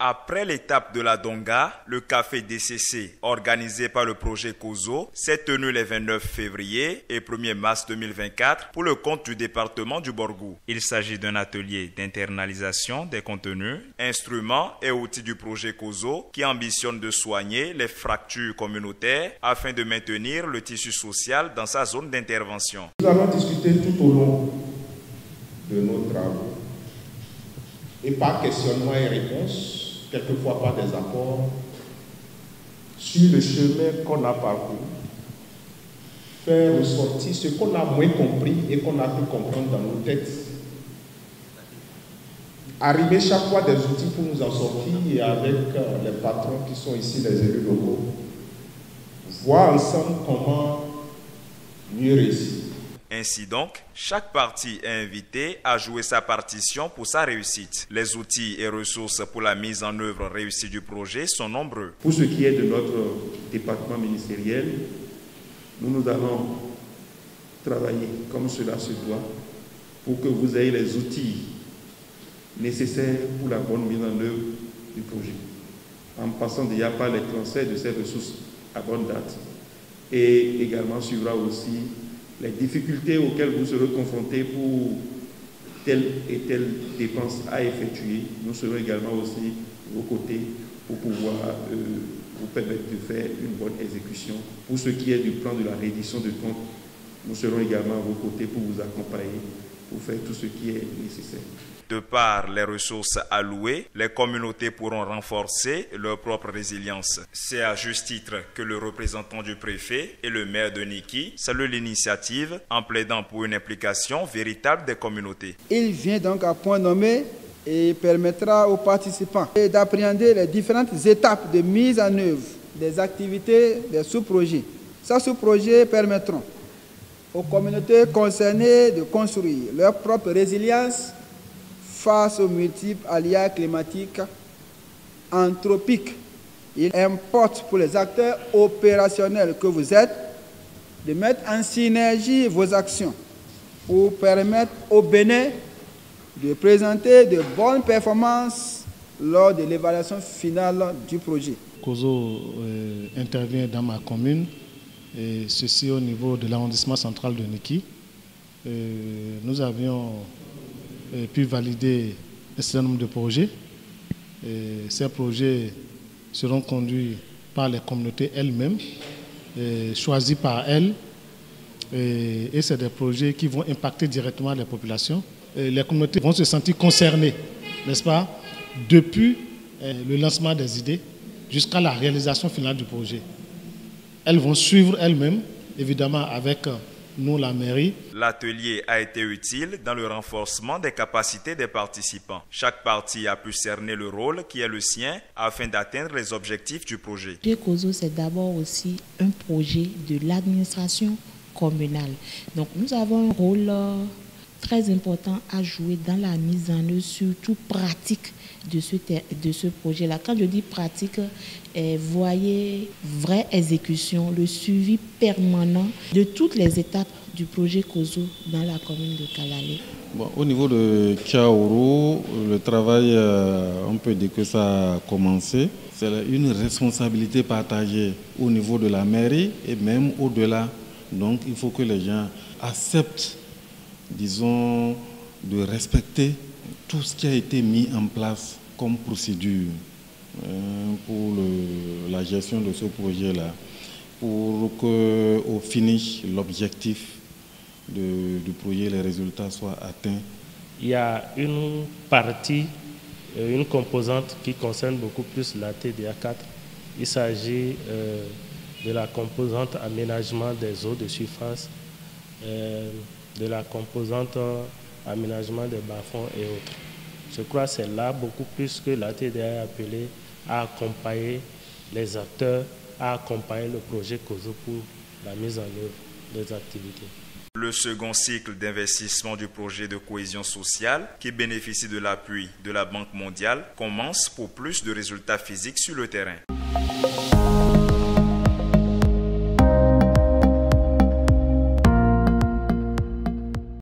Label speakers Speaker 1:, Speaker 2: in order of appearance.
Speaker 1: Après l'étape de la Donga, le café DCC, organisé par le projet COSO, s'est tenu les 29 février et 1er mars 2024 pour le compte du département du Borgou. Il s'agit d'un atelier d'internalisation des contenus, instruments et outils du projet COSO qui ambitionne de soigner les fractures communautaires afin de maintenir le tissu social dans sa zone d'intervention.
Speaker 2: Nous allons discuter tout au long de nos travaux et par questionnement et réponse, quelquefois par des apports, sur le chemin qu'on a parcouru, faire ressortir ce qu'on a moins compris et qu'on a pu comprendre dans nos têtes. Arriver chaque fois des outils pour nous en sortir et avec les patrons qui sont ici, les élus locaux, voir ensemble comment mieux réussir.
Speaker 1: Ainsi donc, chaque partie est invitée à jouer sa partition pour sa réussite. Les outils et ressources pour la mise en œuvre réussie du projet sont nombreux.
Speaker 2: Pour ce qui est de notre département ministériel, nous allons travailler comme cela se doit pour que vous ayez les outils nécessaires pour la bonne mise en œuvre du projet, en passant déjà par les transferts de ces ressources à bonne date. Et également suivra aussi les difficultés auxquelles vous serez confrontés pour telle et telle dépense à effectuer. Nous serons également aussi à vos côtés pour pouvoir vous permettre de faire une bonne exécution. Pour ce qui est du plan de la reddition de comptes, nous serons également à vos côtés pour vous accompagner, pour faire tout ce qui est nécessaire.
Speaker 1: De par les ressources allouées, les communautés pourront renforcer leur propre résilience. C'est à juste titre que le représentant du préfet et le maire de Niki saluent l'initiative en plaidant pour une implication véritable des communautés.
Speaker 3: Il vient donc à point nommé et permettra aux participants d'appréhender les différentes étapes de mise en œuvre des activités des sous-projets. Ces sous-projets permettront aux communautés concernées de construire leur propre résilience face aux multiples aléas climatiques anthropiques. Il importe pour les acteurs opérationnels que vous êtes de mettre en synergie vos actions pour permettre au Bénin de présenter de bonnes performances lors de l'évaluation finale du projet.
Speaker 4: COSO intervient dans ma commune, et ceci au niveau de l'arrondissement central de Niki. Nous avions pu valider un certain nombre de projets. Ces projets seront conduits par les communautés elles-mêmes, choisis par elles, et c'est des projets qui vont impacter directement les populations. Les communautés vont se sentir concernées, n'est-ce pas, depuis le lancement des idées jusqu'à la réalisation finale du projet. Elles vont suivre elles-mêmes, évidemment avec nous, la mairie.
Speaker 1: L'atelier a été utile dans le renforcement des capacités des participants. Chaque partie a pu cerner le rôle qui est le sien afin d'atteindre les objectifs du projet.
Speaker 5: Le COSO, c'est d'abord aussi un projet de l'administration communale. Donc nous avons un rôle très important à jouer dans la mise en œuvre, surtout pratique de ce projet-là. Quand je dis pratique, voyez vraie exécution, le suivi permanent de toutes les étapes du projet COSO dans la commune de Kalalé.
Speaker 6: Bon, au niveau de Tchaourou, le travail, on peut dire que ça a commencé. C'est une responsabilité partagée au niveau de la mairie et même au-delà. Donc il faut que les gens acceptent, disons, de respecter tout ce qui a été mis en place comme procédure pour la gestion de ce projet-là, pour qu'au finish, l'objectif du projet, les résultats soient atteints.
Speaker 7: Il y a une partie, une composante qui concerne beaucoup plus la TDA 4. Il s'agit de la composante aménagement des eaux de surface, de la composante aménagement des bas-fonds et autres. Je crois que c'est là beaucoup plus que la TDA est appelée à accompagner les acteurs, à accompagner le projet COSO pour la mise en œuvre des activités.
Speaker 1: Le second cycle d'investissement du projet de cohésion sociale, qui bénéficie de l'appui de la Banque mondiale, commence pour plus de résultats physiques sur le terrain.